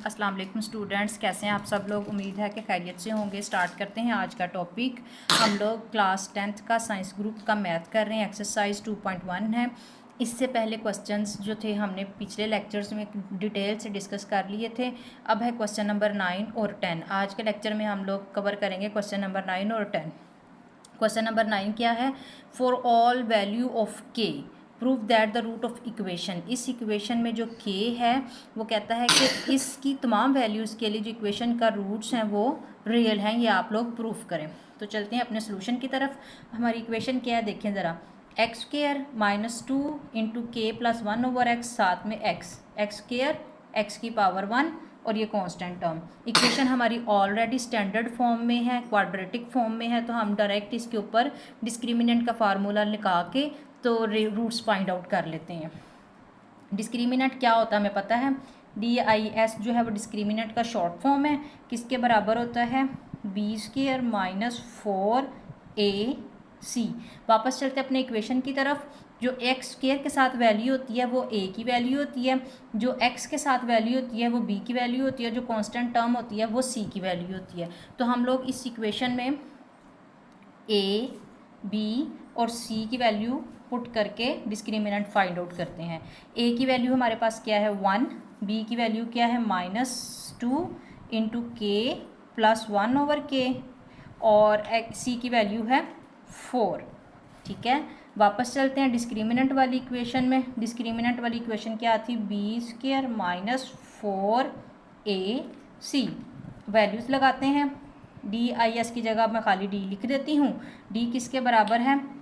अस्सलाम वालेकुम स्टूडेंट्स, कैसे हैं आप सब लोग। उम्मीद है कि खैरियत से होंगे। स्टार्ट करते हैं आज का टॉपिक। हम लोग क्लास 10th का साइंस ग्रुप का मैथ कर रहे हैं। एक्सरसाइज 2.1 है। इससे पहले क्वेश्चंस जो थे हमने पिछले लेक्चर्स में डिटेल से डिस्कस कर लिए थे। अब है क्वेश्चन नंबर 9 और 10। आज के लेक्चर में हम लोग कवर करेंगे क्वेश्चन नंबर 9 और 10। क्वेश्चन नंबर 9 क्या है? For all value of K prove that the root of equation. इस इक्वेशन में जो के है वो कहता है कि इसकी तमाम वैल्यूज़ के लिए जो इक्वेशन का रूट्स हैं वो रियल हैं, ये आप लोग प्रूफ करें। तो चलते हैं अपने सोल्यूशन की तरफ। हमारी इक्वेशन क्या है देखें ज़रा। एक्स स्क्वायर माइनस 2 इंटू के प्लस 1 ओवर एक्स, साथ में एक्स स्क्वायर एक्स की पावर 1 और ये कांस्टेंट टर्म। इक्वेशन हमारी ऑलरेडी स्टैंडर्ड फॉर्म में है, क्वाड्रेटिक फॉर्म में है, तो हम डायरेक्ट इसके ऊपर डिस्क्रिमिनेंट का फार्मूला लगा के तो रूट्स फाइंड आउट कर लेते हैं। डिस्क्रिमिनेंट क्या होता है हमें पता है। DIS जो है वो डिस्क्रिमिनेंट का शॉर्ट फॉर्म है। किसके बराबर होता है? B square minus 4AC। वापस चलते हैं अपने इक्वेशन की तरफ। जो एक्स स्क्वायर के साथ वैल्यू होती है वो ए की वैल्यू होती है, जो एक्स के साथ वैल्यू होती है वो बी की वैल्यू होती है, जो कांस्टेंट टर्म होती है वो सी की वैल्यू होती है। तो हम लोग इस इक्वेशन में ए, बी और सी की वैल्यू पुट करके डिस्क्रिमिनेंट फाइंड आउट करते हैं। ए की वैल्यू हमारे पास क्या है 1, बी की वैल्यू क्या है -2 इंटू के प्लस 1 ओवर के, और सी की वैल्यू है 4। ठीक है, वापस चलते हैं डिस्क्रिमिनेंट वाली इक्वेशन में। डिस्क्रिमिनेंट वाली इक्वेशन क्या थी? B square minus 4AC। Values लगाते हैं। DIS की जगह मैं खाली डी लिख देती हूँ। डी किसके बराबर है?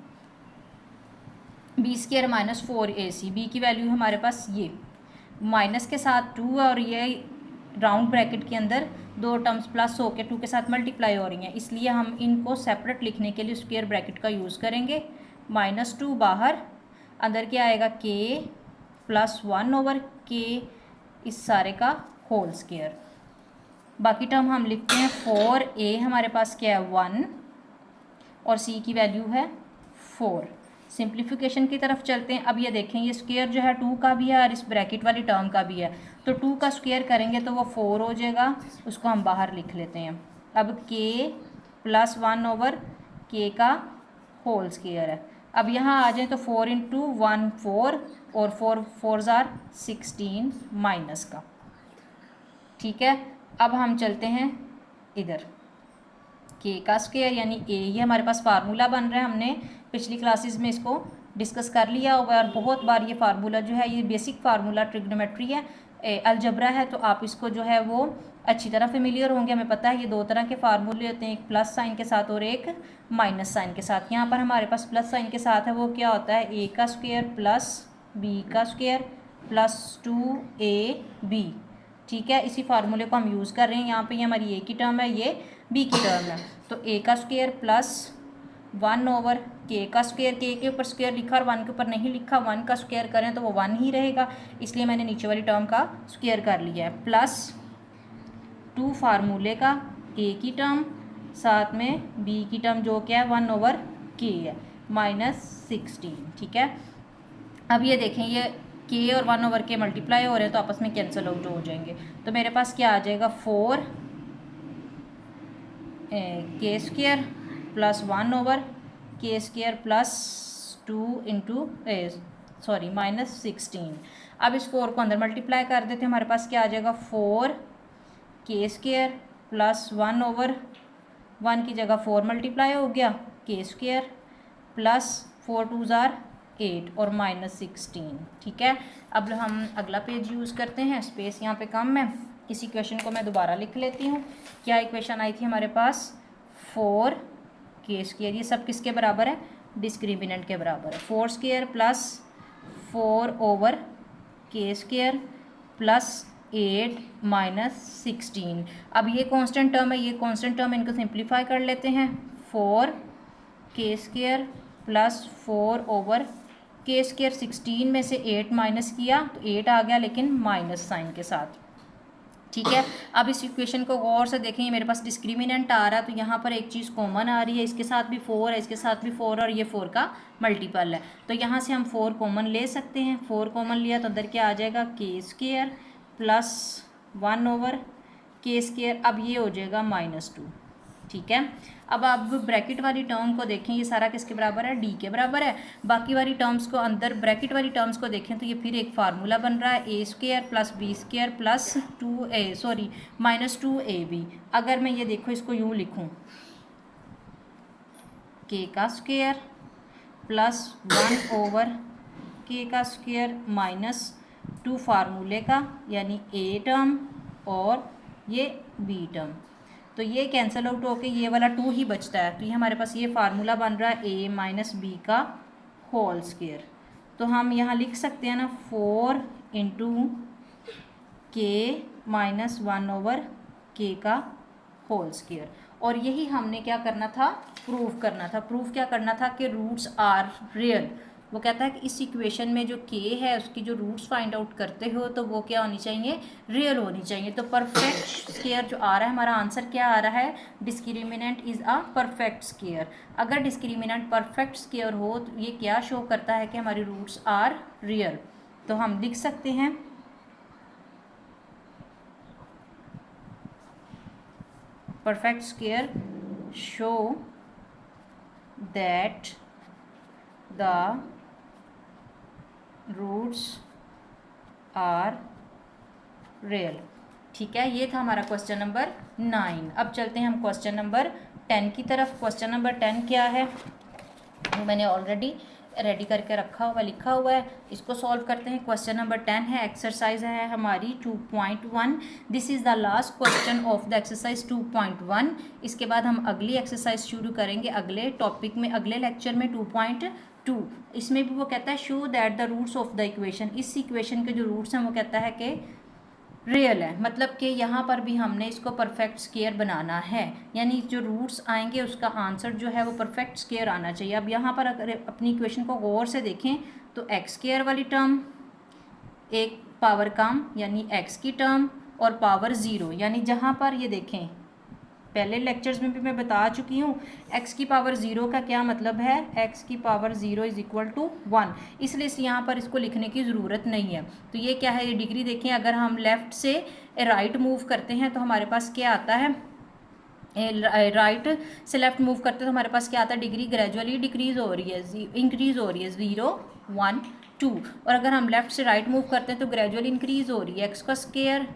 B square minus 4AC। B की वैल्यू हमारे पास ये माइनस के साथ 2 और ये राउंड ब्रैकेट के अंदर दो टर्म्स प्लस होकर 2 के साथ मल्टीप्लाई हो रही हैं, इसलिए हम इनको सेपरेट लिखने के लिए स्क्वायर ब्रैकेट का यूज़ करेंगे। -2 बाहर, अंदर क्या आएगा? के प्लस 1 ओवर के, इस सारे का होल स्क्वायर। बाकी टर्म हम लिखते हैं 4A हमारे पास क्या है 1 और C की वैल्यू है 4। सिंप्लीफिकेशन की तरफ चलते हैं। अब ये देखें, ये स्क्वायर जो है 2 का भी है और इस ब्रैकेट वाली टर्म का भी है, तो 2 का स्क्वायर करेंगे तो वो 4 हो जाएगा, उसको हम बाहर लिख लेते हैं। अब के प्लस 1 ओवर के का होल स्क्वायर है। अब यहाँ आ जाए तो 4 इंटू 1 4 और 4 4 जार 16 माइनस का। ठीक है, अब हम चलते हैं इधर के का स्क्वायर यानी ए, ये हमारे पास फार्मूला बन रहा है। हमने पिछली क्लासेस में इसको डिस्कस कर लिया होगा और बहुत बार ये फार्मूला जो है ये बेसिक फार्मूला ट्रिग्नोमेट्री है, अलजबरा है, तो आप इसको जो है वो अच्छी तरह फेमिलियर होंगे। हमें पता है ये दो तरह के फार्मूले होते हैं, एक प्लस साइन के साथ और एक माइनस साइन के साथ। यहाँ पर हमारे पास प्लस साइन के साथ है, वो क्या होता है? ए का स्क्वायर प्लस बी का स्क्वायर प्लस 2AB। ठीक है, इसी फार्मूले को हम यूज़ कर रहे हैं। यहाँ पे ये हमारी ए की टर्म है, ये बी की टर्म है, तो ए का स्क्वायर प्लस 1 ओवर के का स्क्वायर। के ऊपर स्क्वायर लिखा और 1 के ऊपर नहीं लिखा, 1 का स्क्वायर करें तो वो 1 ही रहेगा, इसलिए मैंने नीचे वाली टर्म का स्क्वायर कर लिया है। प्लस 2 फार्मूले का ए की टर्म, साथ में बी की टर्म जो क्या है 1 ओवर के है, -16। ठीक है, अब ये देखें, ये के और 1 ओवर के मल्टीप्लाई हो रहे हैं तो आपस में कैंसिल आउट हो जाएंगे, तो मेरे पास क्या आ जाएगा 4 के स्क्वायर प्लस 1 ओवर के स्क्वायर प्लस 2 इंटू -16। अब इस 4 को अंदर मल्टीप्लाई कर देते हैं, हमारे पास क्या आ जाएगा 4 के स्क्वायर प्लस 1 ओवर 1 की जगह 4 मल्टीप्लाई हो गया के स्क्वायर प्लस 4 2 जार 8 और -16। ठीक है, अब हम अगला पेज यूज़ करते हैं, स्पेस यहाँ पे कम है। इस इक्वेशन को मैं दोबारा लिख लेती हूँ। क्या इक्वेशन आई थी हमारे पास? 4 के स्क्वायर, ये सब किसके बराबर है? डिस्क्रिमिनेंट के बराबर है। 4 स्क्वायर प्लस 4 ओवर के स्क्वायर प्लस 8 -16। अब ये कांस्टेंट टर्म है, ये कांस्टेंट टर्म, इनको सिंप्लीफाई कर लेते हैं। 4 के स्क्वायर प्लस 4 ओवर के स्क्वायर, 16 में से 8 माइनस किया तो 8 आ गया, लेकिन माइनस साइन के साथ। ठीक है, अब इस इक्वेशन को गौर से देखें, मेरे पास डिस्क्रिमिनेंट आ रहा है, तो यहाँ पर एक चीज़ कॉमन आ रही है, इसके साथ भी 4 है, इसके साथ भी 4 और ये 4 का मल्टीपल है, तो यहाँ से हम 4 कॉमन ले सकते हैं। 4 कॉमन लिया तो अंदर क्या आ जाएगा? के स्क्वायर प्लस 1/k²। अब ये हो जाएगा -2, ठीक है। अब आप ब्रैकेट वाली टर्म को देखें, ये सारा किसके बराबर है, डी के बराबर है। बाकी वाली टर्म्स को अंदर ब्रैकेट वाली टर्म्स को देखें तो ये फिर एक फार्मूला बन रहा है a² + b² + -2ab। अगर मैं ये देखो इसको यूँ लिखूँ, k² + 1/k² -2 फार्मूले का, यानी a टर्म और ये b टर्म, तो ये कैंसिल आउट होके ये वाला 2 ही बचता है। तो ये हमारे पास ये फार्मूला बन रहा है a - b²। तो हम यहाँ लिख सकते हैं ना 4 × k - 1/k²। और यही हमने क्या करना था, प्रूफ करना था। प्रूफ क्या करना था कि रूट्स आर रियल। वो कहता है कि इस इक्वेशन में जो k है उसकी जो रूट्स फाइंड आउट करते हो तो वो क्या होनी चाहिए, रियल होनी चाहिए। तो परफेक्ट स्क्वायर जो आ रहा है, हमारा आंसर क्या आ रहा है, discriminant is a perfect square. अगर डिस्क्रिमिनेंट परफेक्ट स्क्वायर हो तो ये क्या शो करता है कि हमारी रूट्स आर रियल। तो हम लिख सकते हैं perfect square show that the roots are real। ठीक है, ये था हमारा क्वेश्चन नंबर 9। अब चलते हैं हम क्वेश्चन नंबर 10 की तरफ। क्वेश्चन नंबर 10 क्या है, मैंने ऑलरेडी रेडी करके रखा हुआ, लिखा हुआ है। इसको सॉल्व करते हैं। क्वेश्चन नंबर 10 है, एक्सरसाइज है हमारी 2.1। This is the last question of the exercise 2.1। इसके बाद हम अगली एक्सरसाइज शुरू करेंगे अगले टॉपिक में, अगले लेक्चर में 2.2। इसमें भी वो कहता है show that the roots of the equation. इस इक्वेशन के जो रूट्स हैं वो कहता है कि रियल है, मतलब कि यहाँ पर भी हमने इसको परफेक्ट स्क्वायर बनाना है, यानी जो रूट्स आएंगे उसका आंसर जो है वो परफेक्ट स्क्वायर आना चाहिए। अब यहाँ पर अगर अपनी इक्वेशन को गौर से देखें तो x² वाली टर्म एक पावर कम यानी x की टर्म और पावर 0, यानी जहाँ पर ये देखें पहले लेक्चर्स में भी मैं बता चुकी हूँ x की पावर 0 का क्या मतलब है, x की पावर 0 = 1, इसलिए यहाँ पर इसको लिखने की ज़रूरत नहीं है। तो ये क्या है, ये डिग्री देखें, अगर हम लेफ़्ट से राइट मूव करते हैं तो हमारे पास क्या आता है, राइट से लेफ़्ट मूव करते हैं तो हमारे पास क्या आता है, डिग्री ग्रेजुअली डिक्रीज़ हो रही है, इंक्रीज़ हो रही है, 0 1 2। और अगर हम लेफ़्ट से राइट मूव करते हैं तो ग्रेजुअली इंक्रीज़ हो रही है, x का स्क्वायर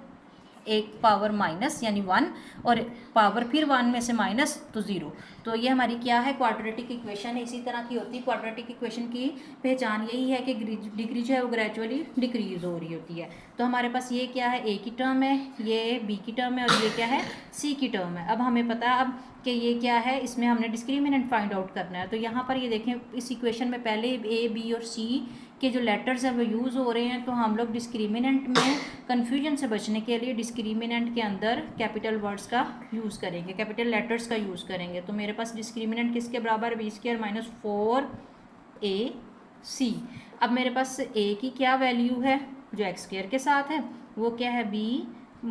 एक पावर माइनस यानी 1 और पावर फिर 1 में से माइनस तो 0। तो ये हमारी क्या है, क्वाड्रेटिक इक्वेशन है। इसी तरह की होती है क्वाड्रेटिक इक्वेशन की पहचान यही है कि डिग्री जो है वो ग्रेजुअली डिक्रीज हो रही होती है। तो हमारे पास ये क्या है, a की टर्म है, ये b की टर्म है और ये क्या है, c की टर्म है। अब हमें पता है अब कि ये क्या है, इसमें हमने डिस्क्रिमिनेंट फाइंड आउट करना है। तो यहाँ पर ये देखें इस इक्वेशन में पहले a b और c के जो लेटर्स हैं वो यूज़ हो रहे हैं। तो हम लोग डिस्क्रिमिनेंट में कन्फ्यूजन से बचने के लिए डिस्क्रिमिनेंट के अंदर कैपिटल वर्ड्स का यूज़ करेंगे, कैपिटल लेटर्स का यूज़ करेंगे। तो मेरे पास डिस्क्रिमिनेंट किसके बराबर है, b² - 4ac। अब मेरे पास a की क्या वैल्यू है जो x² के साथ है वो क्या है, b -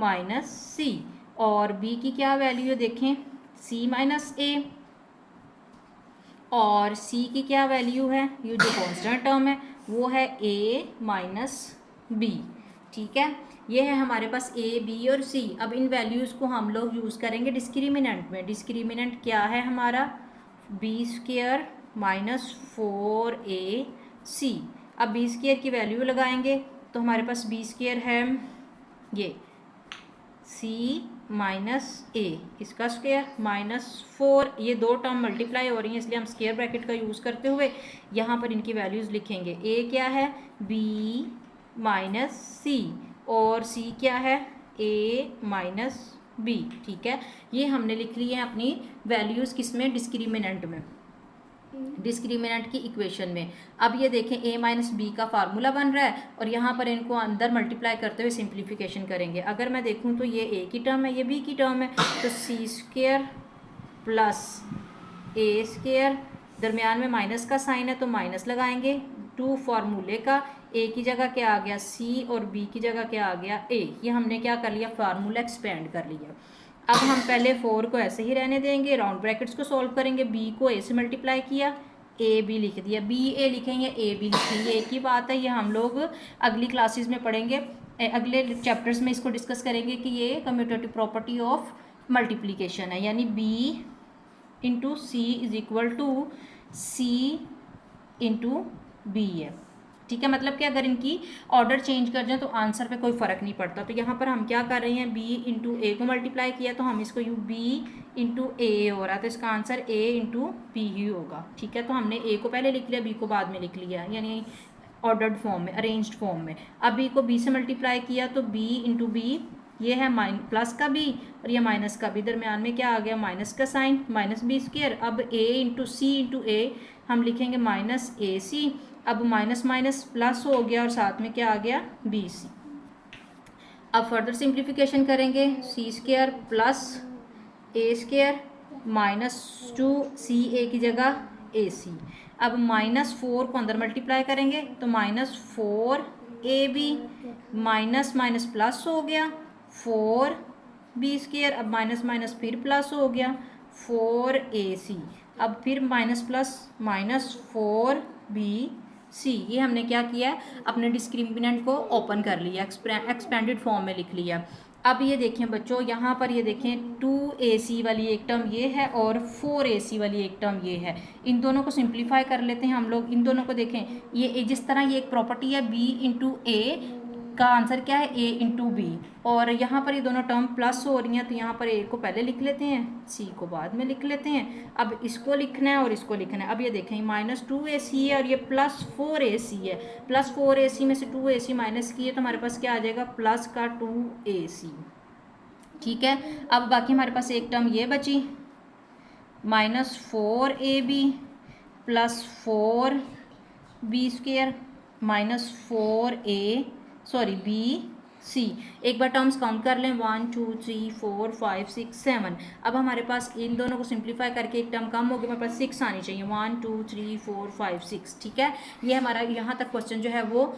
c, और b की क्या वैल्यू है देखें, c - a, और c की क्या वैल्यू है, ये जो कॉन्स्टेंट टर्म है वो है a - b। ठीक है, ये है हमारे पास a b और c। अब इन वैल्यूज़ को हम लोग यूज़ करेंगे डिस्क्रिमिनेंट में। डिस्क्रिमिनेंट क्या है हमारा, b² - 4ac। अब b² की वैल्यू लगाएंगे तो हमारे पास b² है ये c - a, इसका स्क्वायर -4, ये दो टर्म मल्टीप्लाई हो रही हैं इसलिए हम स्क्वायर ब्रैकेट का यूज़ करते हुए यहाँ पर इनकी वैल्यूज़ लिखेंगे। a क्या है, b - c, और c क्या है, a - b। ठीक है, ये हमने लिख ली है अपनी वैल्यूज़ किसमें, डिस्क्रिमिनेंट में, डिस्क्रिमिनेंट की इक्वेशन में। अब ये देखें a - b का फार्मूला बन रहा है और यहाँ पर इनको अंदर मल्टीप्लाई करते हुए सिंप्लीफिकेशन करेंगे। अगर मैं देखूँ तो ये a की टर्म है, ये b की टर्म है, तो c² + a², दरमियान में माइनस का साइन है तो माइनस लगाएंगे, 2 फार्मूले का, a की जगह क्या आ गया c और b की जगह क्या आ गया a। ये हमने क्या कर लिया, फार्मूला एक्सपेंड कर लिया। अब हम पहले 4 को ऐसे ही रहने देंगे, राउंड ब्रैकेट्स को सॉल्व करेंगे, b को a से मल्टीप्लाई किया, a b लिख दिया, b a लिखेंगे a b लिखेंगे, एक ही बात है, ये हम लोग अगली क्लासेस में पढ़ेंगे अगले चैप्टर्स में इसको डिस्कस करेंगे कि ये कम्यूटेटिव प्रॉपर्टी ऑफ मल्टीप्लिकेशन है, यानी b into C is equal to C into B है। ठीक है, मतलब कि अगर इनकी ऑर्डर चेंज कर जाए तो आंसर पे कोई फ़र्क नहीं पड़ता। तो यहाँ पर हम क्या कर रहे हैं, b इंटू ए को मल्टीप्लाई किया तो हम इसको b इंटू ए हो रहा है, तो इसका आंसर a इंटू बी ही होगा। ठीक है, तो हमने a को पहले लिख लिया, b को बाद में लिख लिया, यानी ऑर्डर्ड फॉर्म में, अरेंज्ड फॉर्म में। अब b को b से मल्टीप्लाई किया तो b इंटू बी, ये है प्लस का b और ये माइनस का b, दरम्यान में क्या आ गया, माइनस का साइन, माइनस बी स्क्वायर। अब a इंटू सी इंटू ए हम लिखेंगे माइनस ए सी, अब माइनस माइनस प्लस हो गया और साथ में क्या आ गया, बी सी। अब फर्दर सिंप्लीफिकेशन करेंगे, सी स्क्वायर प्लस ए स्क्वायर माइनस 2 ए की जगह ए सी। अब -4 को अंदर मल्टीप्लाई करेंगे तो -4ab माइनस माइनस प्लस हो गया 4b², अब माइनस माइनस फिर प्लस हो गया 4ac, अब फिर माइनस प्लस -4bc। ये हमने क्या किया, अपने डिस्क्रिमिनेंट को ओपन कर लिया, एक्सपेंडेड फॉर्म में लिख लिया। अब ये देखें बच्चों, यहाँ पर ये देखें 2ac वाली एक टर्म ये है और 4ac वाली एक टर्म ये है। इन दोनों को सिंप्लीफाई कर लेते हैं हम लोग। इन दोनों को देखें, ये जिस तरह ये एक प्रॉपर्टी है b इंटू ए का आंसर क्या है, a इंटू बी, और यहाँ पर ये दोनों टर्म प्लस हो रही हैं तो यहाँ पर a को पहले लिख लेते हैं, c को बाद में लिख लेते हैं। अब इसको लिखना है और इसको लिखना है। अब ये देखें -2ac है और ये +4ac है, +4ac में से 2ac माइनस किए तो हमारे पास क्या आ जाएगा, प्लस का 2ac। ठीक है, अब बाकी हमारे पास एक टर्म ये बची -4ab plus 4b² minus 4b/c। एक बार टर्म्स काउंट कर लें, 1 2 3 4 5 6 7। अब हमारे पास इन दोनों को सिंप्लीफाई करके एक टर्म कम हो गया, हमारे पास 6 आनी चाहिए, 1 2 3 4 5 6। ठीक है, ये हमारा यहाँ तक क्वेश्चन जो है वो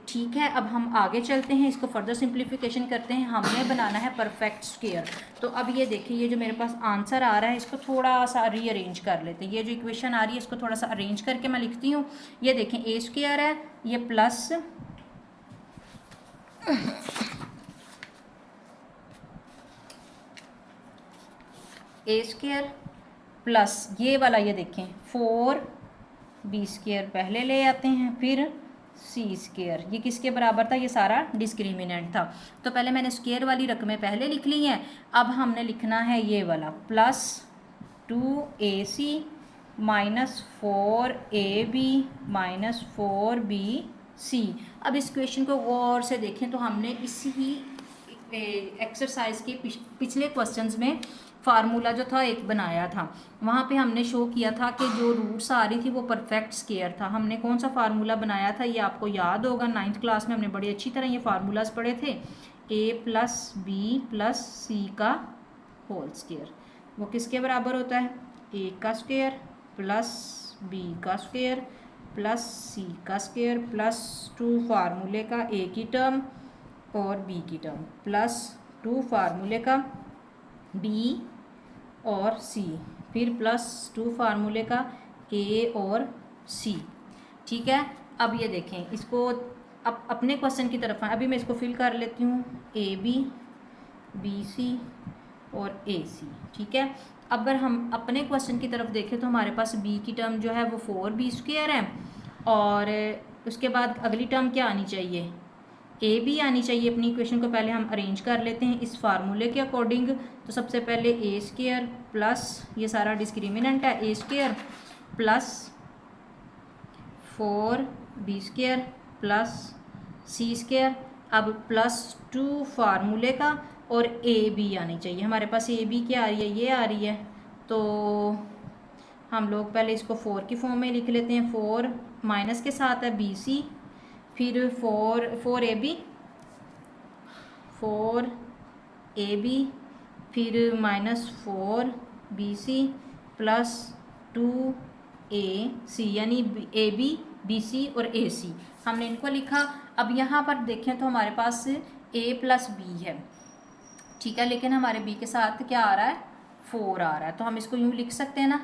ठीक है। अब हम आगे चलते हैं, इसको फर्दर सिंप्लीफिकेशन करते हैं। हमने बनाना है परफेक्ट स्क्वायर। तो अब ये देखिए, ये जो मेरे पास आंसर आ रहा है इसको थोड़ा सा रीअरेंज कर लेते हैं। ये जो इक्वेशन आ रही है इसको थोड़ा सा अरेंज करके मैं लिखती हूँ। ये देखें a² है, ये प्लस a² प्लस ये वाला, ये देखें 4b² पहले ले आते हैं, फिर c², ये किसके बराबर था, ये सारा डिस्क्रिमिनेंट था। तो पहले मैंने स्क्वायर वाली रकमें पहले लिख ली हैं। अब हमने लिखना है ये वाला plus 2ac minus 4ab minus 4bc। अब इस क्वेश्चन को गौर से देखें तो हमने इसी एक्सरसाइज के पिछले क्वेश्चंस में फार्मूला जो था एक बनाया था, वहाँ पे हमने शो किया था कि जो रूट्स आ रही थी वो परफेक्ट स्क्वायर था। हमने कौन सा फार्मूला बनाया था, ये आपको याद होगा, 9th क्लास में हमने बड़ी अच्छी तरह ये फार्मूलाज पढ़े थे। a + b + c का होल स्क्वायर वो किसके बराबर होता है, a का स्क्वायर प्लस b का स्क्वायर प्लस c का स्क्वायर प्लस 2 फार्मूले का a की टर्म और b की टर्म प्लस 2 फार्मूले का b और c, फिर प्लस 2 फार्मूले का a और c। ठीक है, अब ये देखें, इसको अब अपने क्वेश्चन की तरफ अभी मैं इसको फिल कर लेती हूँ, ab bc और ac। ठीक है, अगर हम अपने क्वेश्चन की तरफ देखें तो हमारे पास b की टर्म जो है वो 4b² है, और उसके बाद अगली टर्म क्या आनी चाहिए, ए बी आनी चाहिए। अपनी इक्वेशन को पहले हम अरेंज कर लेते हैं इस फार्मूले के अकॉर्डिंग। तो सबसे पहले a² प्लस ये सारा डिस्क्रिमिनेंट है, a² plus 4b² plus c², अब प्लस 2 फार्मूले का और ए बी आनी चाहिए। हमारे पास ए बी क्या आ रही है, ये आ रही है। तो हम लोग पहले इसको 4 की फॉर्म में लिख लेते हैं, 4 माइनस के साथ है bc, फिर 4ab फिर -4bc प्लस 2ac, यानी ab bc और ac हमने इनको लिखा। अब यहाँ पर देखें तो हमारे पास a + b है, ठीक है, लेकिन हमारे b के साथ क्या आ रहा है, 4 आ रहा है। तो हम इसको यूँ लिख सकते हैं ना,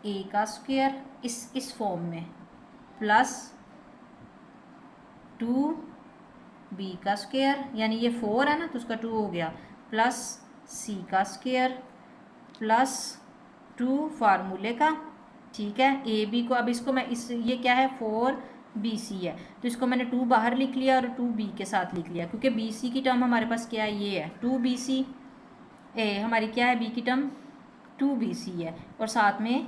a का स्क्वायर इस फॉर्म में प्लस 2 बी का स्क्वायर, यानी ये 4 है ना तो उसका 2 हो गया, प्लस सी का स्क्वायर प्लस 2 फार्मूले का, ठीक है। ए बी को अब इसको मैं ये क्या है 4BC है तो इसको मैंने 2 बाहर लिख लिया और 2B के साथ लिख लिया, क्योंकि BC की टर्म हमारे पास क्या है, ये है 2BC। हमारी क्या है, B की टर्म 2BC है और साथ में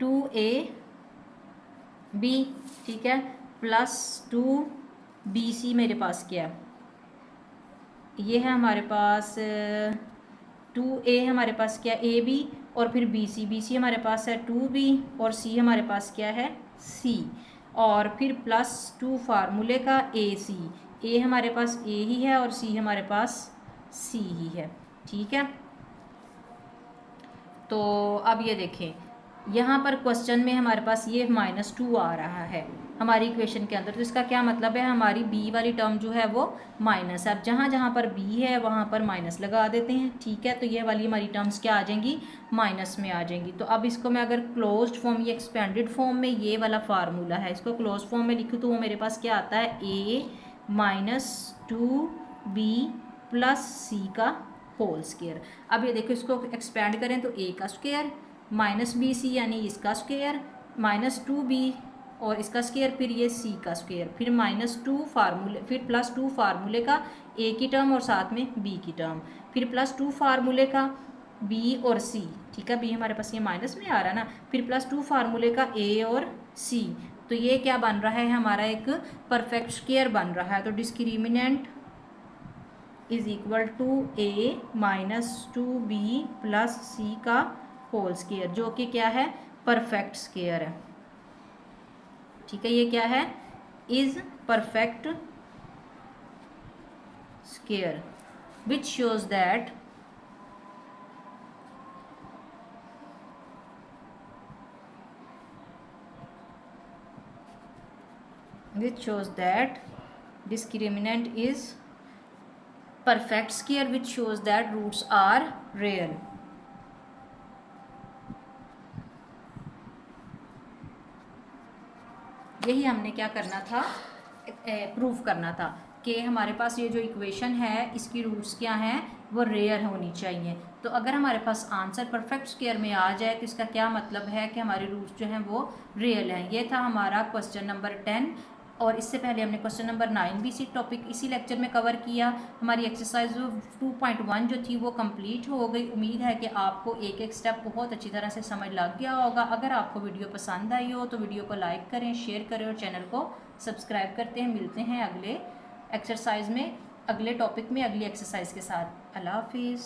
2AB, ठीक है, प्लस 2BC मेरे पास क्या है, ये है हमारे पास 2A हमारे पास क्या है AB और फिर BC हमारे पास है 2B और C हमारे पास क्या है C, और फिर प्लस 2 फार्मूले का AC, A हमारे पास A ही है और C हमारे पास C ही है, ठीक है। तो अब ये देखें यहाँ पर क्वेश्चन में हमारे पास ये -2 आ रहा है हमारी इक्वेशन के अंदर, तो इसका क्या मतलब है, हमारी बी वाली टर्म जो है वो माइनस है। अब जहाँ जहाँ पर बी है वहाँ पर माइनस लगा देते हैं, ठीक है। तो ये वाली हमारी टर्म्स क्या आ जाएंगी, माइनस में आ जाएंगी। तो अब इसको मैं अगर क्लोज्ड फॉर्म या एक्सपेंडेड फॉर्म में, ये वाला फार्मूला है, इसको क्लोज्ड फॉर्म में लिखूँ तो वो मेरे पास क्या आता है, A - 2B प्लस C का होल स्क्वायर। अब ये देखो इसको एक्सपेंड करें तो A का स्क्वायर -BC यानी इसका स्क्वायर -2B और इसका स्क्वायर, फिर ये C का स्क्वायर, फिर -2 फार्मूले, फिर +2 फार्मूले का A की टर्म और साथ में B की टर्म, फिर +2 फार्मूले का B और C, ठीक है। B हमारे पास ये माइनस में आ रहा है ना, फिर +2 फार्मूले का A और C, तो ये क्या बन रहा है, हमारा एक परफेक्ट स्क्वायर बन रहा है। तो discriminant is equal to A - 2B plus C का होल स्क्वायर, जो कि क्या है, परफेक्ट स्क्वायर है, ठीक है। ये क्या है, is perfect square which shows that discriminant is perfect square which shows that roots are real। यही हमने क्या करना था, प्रूफ करना था कि हमारे पास ये जो इक्वेशन है इसकी रूट्स क्या हैं, वो रियल होनी चाहिए। तो अगर हमारे पास आंसर परफेक्ट स्क्वायर में आ जाए तो इसका क्या मतलब है कि हमारे रूट्स जो हैं वो रियल हैं। ये था हमारा क्वेश्चन नंबर 10 और इससे पहले हमने क्वेश्चन नंबर 9 भी इसी टॉपिक इसी लेक्चर में कवर किया। हमारी एक्सरसाइज 2.1 जो थी वो कंप्लीट हो गई। उम्मीद है कि आपको एक एक स्टेप बहुत अच्छी तरह से समझ लग गया होगा। अगर आपको वीडियो पसंद आई हो तो वीडियो को लाइक करें, शेयर करें और चैनल को सब्सक्राइब करते हैं। मिलते हैं अगले एक्सरसाइज में, अगले टॉपिक में, अगली एक्सरसाइज के साथ। अल्लाह हाफिज़।